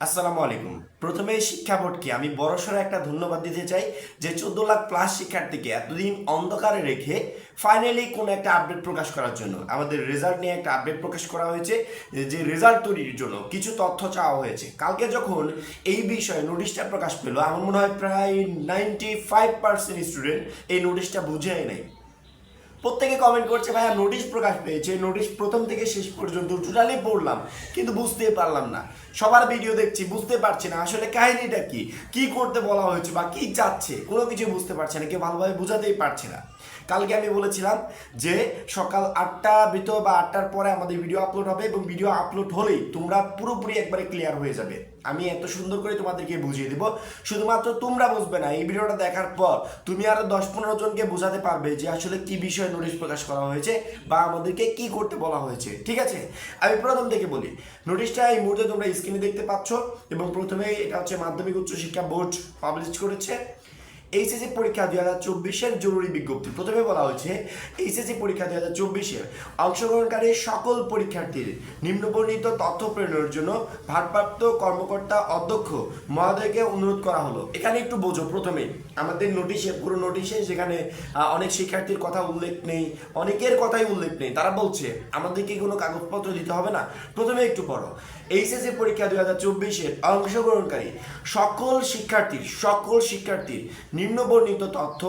আসসালামু আলাইকুম। প্রথমে শিক্ষা বোর্ডকে আমি বড়সড় একটা ধন্যবাদ দিতে চাই যে 14 লাখ প্লাস শিক্ষার্থীকে এতদিন অন্ধকারে রেখে ফাইনালি কোনো একটা আপডেট প্রকাশ করার জন্য আমাদের রেজাল্ট নিয়ে একটা আপডেট প্রকাশ করা হয়েছে। যে রেজাল্ট তৈরির জন্য কিছু তথ্য চাওয়া হয়েছে। কালকে যখন এই বিষয়ে নোটিশটা প্রকাশ পেলো, আমার মনে হয় প্রায় 95% স্টুডেন্ট এই নোটিশটা বুঝেই নাই। প্রত্যেকে কমেন্ট করছে ভাইয়া নোটিশ প্রকাশ পেয়েছে, নোটিশ প্রথম থেকে শেষ পর্যন্ত টোটালি পড়লাম কিন্তু বুঝতে পারলাম না। সবার ভিডিও দেখছি, বুঝতে পারছি না আসলে কাহিনীটা কি, কি করতে বলা হয়েছে বা কি চাচ্ছে, কোনো কিছু বুঝতে পারছে না, কেউ ভালোভাবে বোঝাতেই পারছে না। কালকে আমি বলেছিলাম যে সকাল 8টা ভিতর বা 8টার পরে আমাদের ভিডিও আপলোড হবে এবং ভিডিও আপলোড হলেই তোমরা পুরোপুরি একবারে ক্লিয়ার হয়ে যাবে। আমি এত সুন্দর করে তোমাদেরকে বুঝিয়ে দেবো, শুধুমাত্র তোমরা বুঝবে না, এই ভিডিওটা দেখার পর তুমি আরো 10-15 জনকে বোঝাতে পারবে যে আসলে কি বিষয়ে নোটিশ প্রকাশ করা হয়েছে বা আমাদেরকে কি করতে বলা হয়েছে। ঠিক আছে, আমি প্রথম থেকে বলি। নোটিশটা এই মুহূর্তে তোমরা স্ক্রিনে দেখতে পাচ্ছ এবং প্রথমে এটা হচ্ছে মাধ্যমিক উচ্চ শিক্ষা বোর্ড পাবলিশ করেছে এইচএসসি পরীক্ষা 2024-এর জরুরি বিজ্ঞপ্তি। প্রথমে বলা হয়েছে এইচএসসি পরীক্ষা 2024-এর অংশগ্রহণকারী সকল পরীক্ষার্থীর নিম্নবর্ণিত তথ্য প্রেরণের জন্য ভারপ্রাপ্ত কর্মকর্তা অধ্যক্ষ মহোদয়কে অনুরোধ করা হলো। এখানে একটু বোঝো, প্রথমে আমাদের নোটিশে, পুরো নোটিশে যেখানে অনেক শিক্ষার্থীর কথা উল্লেখ নেই, অনেকের কথাই উল্লেখ নেই, তারা বলছে আমাদেরকে কোনো কাগজপত্র দিতে হবে না। প্রথমে একটু পড়ো, এইচএসসি পরীক্ষা 2024-এর অংশগ্রহণকারী সকল শিক্ষার্থীর নিম্নবর্ণিত তথ্য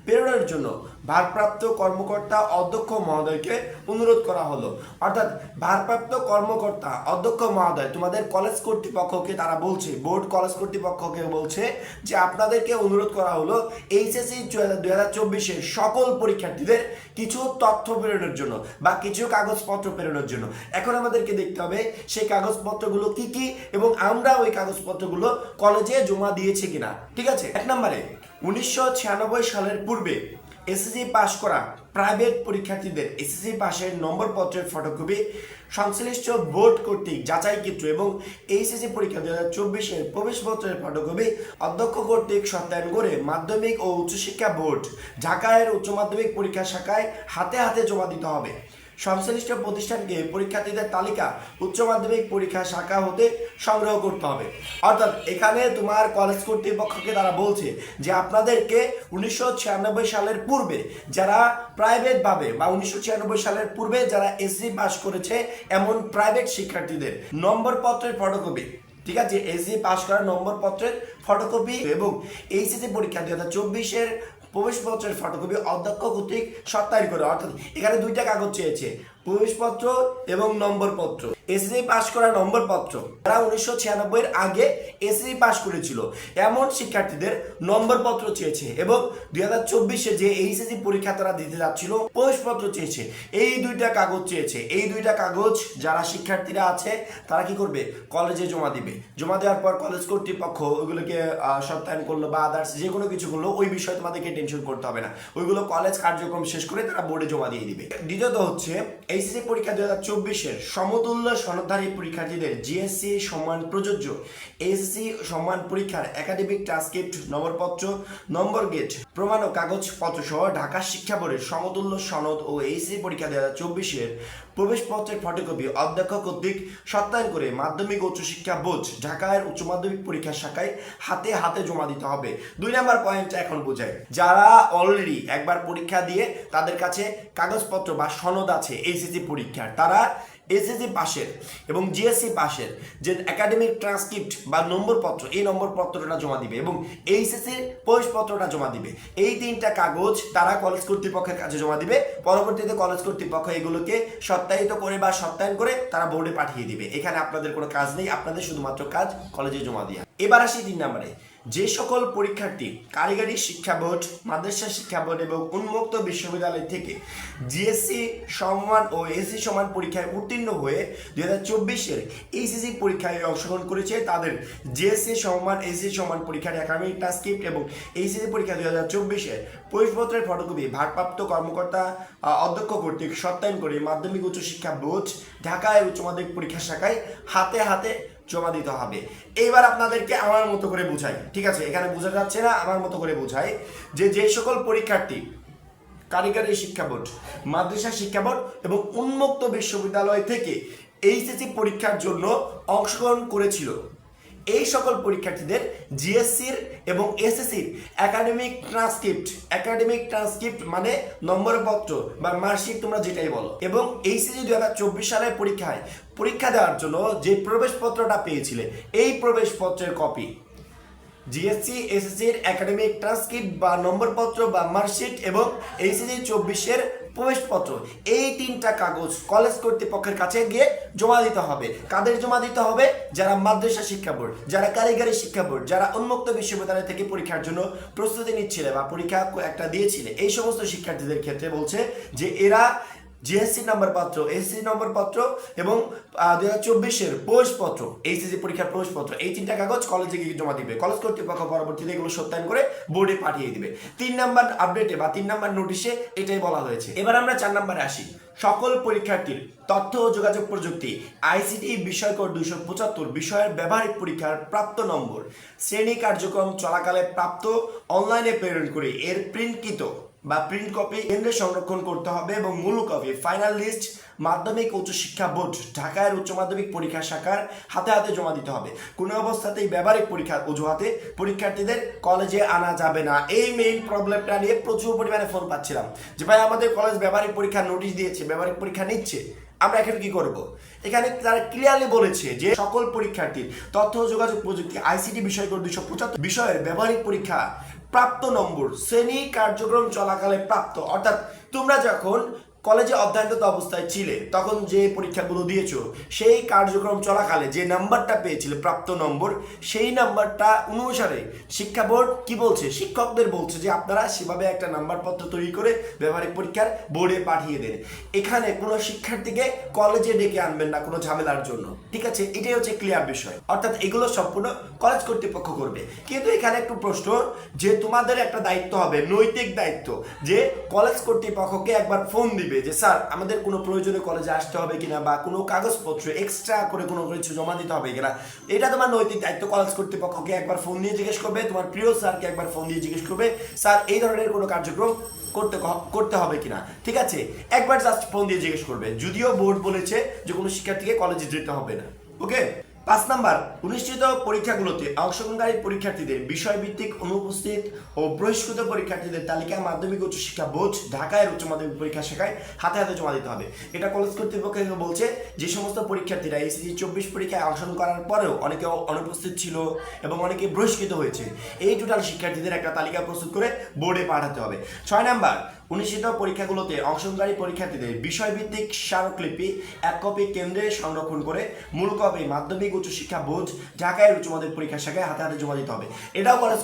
প্রেরণের জন্য ভারপ্রাপ্ত কর্মকর্তা অধ্যক্ষ মহোদয়কে অনুরোধ করা হলো। অর্থাৎ ভারপ্রাপ্ত কর্মকর্তা অধ্যক্ষ মহোদয় তোমাদের কলেজ কর্তৃপক্ষকে তারা বলছে, বোর্ড কলেজ কর্তৃপক্ষকে বলছে যে আপনাদেরকে অনুরোধ করা হলো এইচএসসি 2024-এর সকল পরীক্ষার্থীদের কিছু তথ্য প্রেরণের জন্য বা কিছু কাগজপত্র প্রেরণের জন্য। এখন আমাদেরকে দেখতে হবে সেই কাগজপত্রগুলো কি কি এবং আমরা ওই কাগজপত্রগুলো কলেজে জমা দিয়েছি কিনা। ঠিক আছে, 1 নম্বরে 1996 সালের পূর্বে এসএসসি পাস করা প্রাইভেট পরীক্ষার্থীদের এসএসসি পাশের নম্বরপত্রের ফটোকপি সংশ্লিষ্ট বোর্ড কর্তৃক যাচাইকৃত এবং এইচএসসি পরীক্ষা 2024-এর প্রবেশপত্রের ফটোকপি অধ্যক্ষ কর্তৃক সত্যায়ন করে মাধ্যমিক ও উচ্চশিক্ষা বোর্ড ঢাকায়ের উচ্চ মাধ্যমিক পরীক্ষা শাখায় হাতে হাতে জমা দিতে হবে। সংশ্লিষ্ট প্রতিষ্ঠানকে পরীক্ষার্থীদের তালিকা উচ্চ মাধ্যমিক পরীক্ষা শাখা হতে সংগ্রহ করতে হবে। অর্থাৎ এখানে তোমার কলেজ কর্তৃপক্ষকে তারা বলছে যে আপনাদেরকে 1996 সালের পূর্বে যারা প্রাইভেটভাবে বা 1996 সালের পূর্বে যারা এসসি পাস করেছে এমন প্রাইভেট শিক্ষার্থীদের নম্বরপত্রের ফটোকপি, ঠিক আছে, এসসি পাস করার নম্বরপত্রের ফটোকপি এবং এইচএসসি পরীক্ষা 2024-এর প্রবেশপত্রের ফটোকপি অধ্যক্ষ কর্তৃক সত্যায়ন করে। অর্থাৎ এখানে দুইটা কাগজ চেয়েছে, প্রবেশপত্র এবং নম্বরপত্র। এসএসসি পাস করা নম্বরপত্র, যারা 1996-এর আগে এসএসসি পাস করেছিল এমন শিক্ষার্থীদের নম্বরপত্র চেয়েছে এবং 2024-এ যে এইচএসসি পরীক্ষা তারা দিতে যাচ্ছিল প্রবেশপত্র চেয়েছে। এই দুইটা কাগজ চেয়েছে। এই দুইটা কাগজ যারা শিক্ষার্থীরা আছে তারা কি করবে, কলেজে জমা দিবে। জমা দেওয়ার পর কলেজ কর্তৃপক্ষ ওইগুলোকে সত্যায়ন করলো বা আদার্স যে কোনো কিছু করলো, ওই বিষয়ে তোমাদেরকে টেনশন করতে হবে না। ওইগুলো কলেজ কার্যক্রম শেষ করে তারা বোর্ডে জমা দিয়ে দিবে। দ্বিতীয়ত হচ্ছে এইচএসসি পরীক্ষা 2024-এর সমতুল্য সনদধারী পরীক্ষার্থীদের জিএসসি সম্মান প্রযোজ্য এইচএসসি সম্মান পরীক্ষার একাডেমিক ট্রান্সক্রিপ্ট, নম্বরপত্র, নম্বর গেট প্রমাণ ও কাগজপত্র সহ ঢাকা শিক্ষা বোর্ডের সমতুল্য সনদ ও এইচএসসি পরীক্ষা 2024-এর প্রবেশপত্রের ফটোকপি অধ্যক্ষ কর্তৃক সত্যায়ন করে মাধ্যমিক ও উচ্চশিক্ষা বোর্ড ঢাকার উচ্চ মাধ্যমিক পরীক্ষা শাখায় হাতে হাতে জমা দিতে হবে। 2 নম্বর পয়েন্টটা এখন বোঝায়, যারা অলরেডি একবার পরীক্ষা দিয়ে তাদের কাছে কাগজপত্র বা সনদ আছে এইচএসসি পরীক্ষার, তারা এসএসসি পাশের এবং জিএসসি পাশের যে একাডেমিক ট্রান্সক্রিপ্ট বা নম্বরপত্র, এই নম্বরপত্রটা জমা দিবে এবং এইচএসসির প্রবেশপত্রটা জমা দিবে। এই 3টা কাগজ তারা কলেজ কর্তৃপক্ষের কাছে জমা দিবে। পরবর্তীতে কলেজ কর্তৃপক্ষ এগুলোকে সত্যায়িত করে বা সত্যায়ন করে তারা বোর্ডে পাঠিয়ে দিবে। এখানে আপনাদের কোনো কাজ নেই, আপনাদের শুধুমাত্র কাজ কলেজে জমা দেওয়া। এবার আসি 3 নম্বরে, যে সকল পরীক্ষার্থী কারিগরি শিক্ষা বোর্ড, মাদ্রাসা শিক্ষা বোর্ড এবং উন্মুক্ত বিশ্ববিদ্যালয় থেকে জিএসসি সম্মান ও এসসি সম্মান পরীক্ষায় উত্তীর্ণ হয়ে 2024-এর এইচএসসি পরীক্ষায় অংশগ্রহণ করেছে তাদের জিএসসি সম্মান এসসি সম্মান পরীক্ষার একাডেমিক ট্রান্সক্রিপ্ট এবং এইচএসসি পরীক্ষা 2024-এর প্রবেশপত্রের ফটোকপি ভারপ্রাপ্ত কর্মকর্তা অধ্যক্ষ কর্তৃক সত্যায়ন করে মাধ্যমিক উচ্চশিক্ষা বোর্ড ঢাকায় উচ্চ মাধ্যমিক পরীক্ষা শাখায় হাতে হাতে জমা দিতে হবে। এইবার আপনাদেরকে আমার মতো করে বুঝাই, ঠিক আছে, এখানে বোঝা যাচ্ছে না, আমার মতো করে বুঝাই যে সকল পরীক্ষার্থী কারিগরি শিক্ষা বোর্ড, মাদ্রাসা শিক্ষা বোর্ড এবং উন্মুক্ত বিশ্ববিদ্যালয় থেকে এইচএসসি পরীক্ষার জন্য অংশগ্রহণ করেছিল, এই সকল পরীক্ষার্থীদের জিএসসির এবং এসএসসির একাডেমিক ট্রান্সক্রিপ্ট মানে নম্বরপত্র বা মার্কশিট তোমরা যেটাই বলো, এবং এইচএসসি 2024 সালের পরীক্ষা দেওয়ার জন্য যে প্রবেশপত্রটা পেয়েছিলে এই প্রবেশপত্রের কপি, জিএসসি এসএসসির একাডেমিক ট্রান্সক্রিপ্ট বা নম্বরপত্র বা মার্কশিট এবং এইচএসসি 24-এর প্রবেশপত্র, এই 3টা কাগজ কলেজ কর্তৃপক্ষের কাছে গিয়ে জমা দিতে হবে। কাদের জমা দিতে হবে? যারা মাদ্রাসা শিক্ষা বোর্ড, যারা কারিগরি শিক্ষা বোর্ড, যারা উন্মুক্ত বিশ্ববিদ্যালয় থেকে পরীক্ষার জন্য প্রস্তুতি নিচ্ছিলে বা পরীক্ষা একটা দিয়েছিলে, এই সমস্ত শিক্ষার্থীদের ক্ষেত্রে বলছে যে এরা জিএসসি নম্বরপত্র, এসএসসি নম্বরপত্র এবং 2024-এর প্রবেশপত্র, এইচএসসি পরীক্ষার প্রবেশপত্র, এই 3টা কাগজ কলেজে গিয়ে জমা দিবে। কলেজ কর্তৃপক্ষ পরবর্তীতে এগুলো সত্যায়ন করে বোর্ডে পাঠিয়ে দিবে। 3 নাম্বার আপডেটে বা 3 নাম্বার নোটিশে এটাই বলা হয়েছে। এবার আমরা 4 নাম্বারে আসি। সকল পরীক্ষার্থীর তথ্য ও যোগাযোগ প্রযুক্তি আইসিটি বিষয়কর 275 বিষয়ের ব্যবহারিক পরীক্ষার প্রাপ্ত নম্বর শ্রেণী কার্যক্রম চলাকালে প্রাপ্ত অনলাইনে প্রেরণ করে এর প্রিন্ট কপি কেন্দ্রে সংরক্ষণ করতে হবে এবং মূল কপি ফাইনাল লিস্ট মাধ্যমিক উচ্চ শিক্ষা বোর্ড ঢাকার উচ্চ মাধ্যমিক পরীক্ষা শাখার হাতে হাতে জমা দিতে হবে। কোনো অবস্থাতেই ব্যবহারিক পরীক্ষার অজুহাতে পরীক্ষার্থীদের কলেজে আনা যাবে না। এই মেইন প্রবলেমটা নিয়ে প্রচুর পরিমাণে ফোন পাচ্ছিলাম যে ভাই আমাদের কলেজ ব্যবহারিক পরীক্ষার নোটিশ দিয়েছে, ব্যবহারিক পরীক্ষা নিচ্ছে, আমরা এখানে কি করব? এখানে তারা ক্লিয়ারলি বলেছে যে সকল পরীক্ষার্থীর তথ্য ও যোগাযোগ প্রযুক্তি আইসিটি বিষয়কর 275 বিষয়ের ব্যবহারিক পরীক্ষা প্রাপ্ত নম্বর শ্রেণী কার্যক্রম চলাকালে প্রাপ্ত, অর্থাৎ তোমরা যখন কলেজে অধ্যয়নরত অবস্থায় ছিলে তখন যে পরীক্ষাগুলো দিয়েছো সেই কার্যক্রম চলাকালে যে নাম্বারটা পেয়েছিলে প্রাপ্ত নম্বর, সেই নাম্বারটা অনুসারে শিক্ষা বোর্ড কি বলছে, শিক্ষকদের বলছে যে আপনারা সেভাবে একটা নাম্বারপত্র তৈরি করে ব্যবহারিক পরীক্ষার বোর্ডে পাঠিয়ে দেন। এখানে কোনো শিক্ষার্থীকে কলেজে ডেকে আনবেন না কোনো ঝামেলার জন্য, ঠিক আছে? এটাই হচ্ছে ক্লিয়ার বিষয়, অর্থাৎ এগুলো সম্পূর্ণ কলেজ কর্তৃপক্ষ করবে। কিন্তু এখানে একটু প্রশ্ন যে তোমাদের একটা দায়িত্ব হবে, নৈতিক দায়িত্ব, যে কলেজ কর্তৃপক্ষকে একবার ফোন দিবে যে স্যার আমাদের কোনো প্রয়োজনে কলেজে আসতে হবে কিনা বা কোনো কাগজপত্র এক্সট্রা করে কোনো কিছু জমা দিতে হবে কিনা, এটা তোমার নৈতিক দায়িত্ব। কলেজ কর্তৃপক্ষকে একবার ফোন দিয়ে জিজ্ঞেস করবে, তোমার প্রিয় স্যারকে একবার ফোন দিয়ে জিজ্ঞেস করবে স্যার এই ধরনের কোনো কার্যক্রম করতে হবে কিনা, ঠিক আছে? একবার জাস্ট ফোন দিয়ে জিজ্ঞেস করবে, যদিও বোর্ড বলেছে যে কোনো শিক্ষার্থীকে কলেজে যেতে হবে না। ওকে। 5 নাম্বার, অনুষ্ঠিত পরীক্ষাগুলোতে অংশগ্রহণকারী পরীক্ষার্থীদের বিষয়ভিত্তিক অনুপস্থিত ও বহিষ্কৃত পরীক্ষার্থীদের তালিকা মাধ্যমিক উচ্চ শিক্ষা বোর্ড ঢাকায় উচ্চ মাধ্যমিক পরীক্ষা শাখায় হাতে হাতে জমা দিতে হবে। এটা কলেজ কর্তৃপক্ষ বলছে যে সমস্ত পরীক্ষার্থীরা এইচএসসি 24 পরীক্ষায় অংশগ্রহণ করার পরেও অনেকে অনুপস্থিত ছিল এবং অনেকে বহিষ্কৃত হয়েছে, এই টোটাল শিক্ষার্থীদের একটা তালিকা প্রস্তুত করে বোর্ডে পাঠাতে হবে। 6 নাম্বার, অনুষ্ঠিত পরীক্ষাগুলোতে অংশগ্রহণকারী পরীক্ষার্থীদের বিষয়ভিত্তিক স্মারকলিপি 1 কপি কেন্দ্রে সংরক্ষণ করে মূল কপি মাধ্যমিক উচ্চ শিক্ষা বোর্ড ঢাকায় উচ্চ মাধ্যমিক পরীক্ষা শাখায় হাতে হাতে জমা দিতে হবে। এটাও কলেজ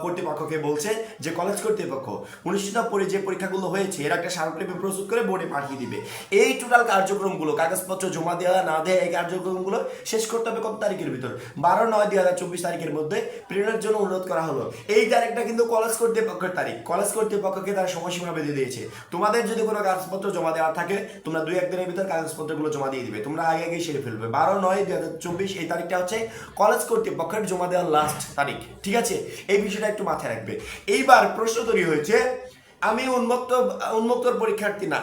কর্তৃপক্ষকে বলছে যে কলেজ কর্তৃপক্ষ অনুষ্ঠিত যে পরীক্ষাগুলো হয়েছে এর একটা স্মারকলিপি প্রস্তুত করে বোর্ডে পাঠিয়ে দিবে। এই টোটাল কার্যক্রমগুলো কাগজপত্র জমা দেওয়া না দেয় এই কার্যক্রমগুলো শেষ করতে হবে কত তারিখের ভিতর? 12/9/2024 তারিখের মধ্যে প্রেরণের জন্য অনুরোধ করা হলো। এই তারিখটা কিন্তু কলেজ কর্তৃপক্ষের তারিখ, কলেজ কর্তৃপক্ষকে তারা সময়সীমা বেঁধে দিয়েছে। তোমাদের যদি কোনো কাগজপত্র জমা দেওয়ার থাকে তোমরা 2-1 দিনের ভিতর কাগজপত্রগুলো জমা দিয়ে দিবে, তোমরা আগে সেরে ফেলবে। 12/9/2024 এই তারিখটা হচ্ছে কলেজ কর্তৃপক্ষের জমা দেওয়ার লাস্ট তারিখ, ঠিক আছে? এই বিষয়টা একটু মাথায় রাখবে। এইবার প্রশ্ন তৈরি হয়েছে, আমি উন্মুক্তর পরীক্ষার্থী না,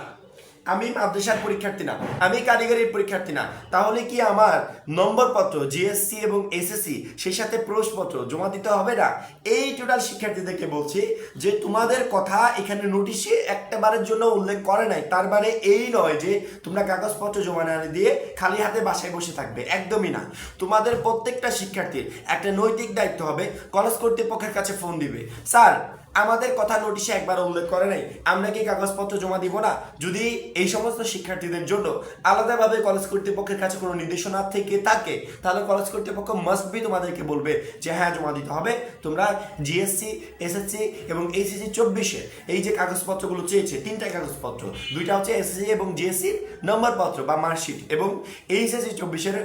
আমি মাদ্রাসার পরীক্ষার্থী না, আমি কারিগরির পরীক্ষার্থী না, তাহলে কি আমার নম্বরপত্র জিএসসি এবং এসএসসি সেই সাথে প্রবেশপত্র জমা দিতে হবে না? এই টোটাল শিক্ষার্থীদেরকে বলছি যে তোমাদের কথা এখানে নোটিশে একটাবারের জন্য উল্লেখ করে নাই, তার মানে এই নয় যে তোমরা কাগজপত্র জমা না দিয়ে খালি হাতে বাসায় বসে থাকবে, একদমই না। তোমাদের প্রত্যেকটা শিক্ষার্থীর একটা নৈতিক দায়িত্ব হবে, কলেজ কর্তৃপক্ষের কাছে ফোন দিবে, স্যার আমাদের কথা নোটিশে একবার উল্লেখ করে নাই, আমরা কি কাগজপত্র জমা দিব না? যদি এই সমস্ত শিক্ষার্থীদের জন্য আলাদাভাবে কলেজ কর্তৃপক্ষের কাছে কোনো নির্দেশনা থেকে থাকে তাহলে কলেজ কর্তৃপক্ষ মাস্ট বি তোমাদেরকে বলবে যে হ্যাঁ জমা দিতে হবে, তোমরা জিএসসি এসএসসি এবং এইচএসসি 24 এই যে কাগজপত্রগুলো চেয়েছে 3টা কাগজপত্র, 2টা হচ্ছে এসএসসি এবং জিএসসির নম্বরপত্র বা মার্কশিট এবং এইচএসসি 24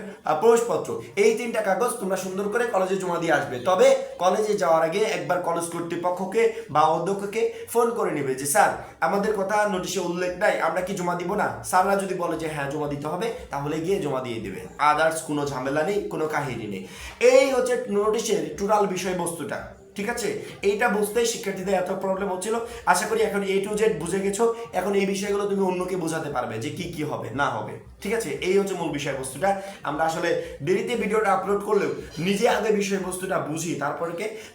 প্রবেশপত্র, এই 3টা কাগজ তোমরা সুন্দর করে কলেজে জমা দিয়ে আসবে। তবে কলেজে যাওয়ার আগে একবার কলেজ কর্তৃপক্ষকে বা অধ্যক্ষকে ফোন করে নেবে যে স্যার আমাদের কথা নোটিশে উল্লেখ নাই, আমরা কি জমা দিব না? স্যাররা যদি বলে যে হ্যাঁ জমা দিতে হবে তাহলে গিয়ে জমা দিয়ে দেবে, আদার্স কোনো ঝামেলা নেই, কোনো কাহিনী নেই। এই হচ্ছে নোটিশের টোটাল বিষয়বস্তুটা, ঠিক আছে, এইটা বুঝতে শিক্ষার্থীদের এত প্রবলেম হচ্ছিল। আশা করি এখন A to Z বুঝে গেছো। এখন এই বিষয়গুলো তুমি অন্যকে বোঝাতে পারবে যে কি কি হবে না হবে। ঠিক আছে, এই হচ্ছে মূল বিষয়বস্তুটা। আমরা আসলে দেরিতে ভিডিওটা আপলোড করলেও নিজে আগে বিষয়বস্তুটা বুঝি,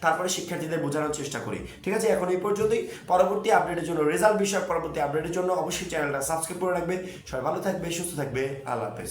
তারপরে শিক্ষার্থীদের বোঝানোর চেষ্টা করি। ঠিক আছে, এখন এই পর্যন্তই। পরবর্তী আপডেটের জন্য, রেজাল্ট বিষয়ক পরবর্তী আপডেটের জন্য অবশ্যই চ্যানেলটা সাবস্ক্রাইব করে রাখবে। সবাই ভালো থাকবে, সুস্থ থাকবে। আল্লাহ হাফেজ।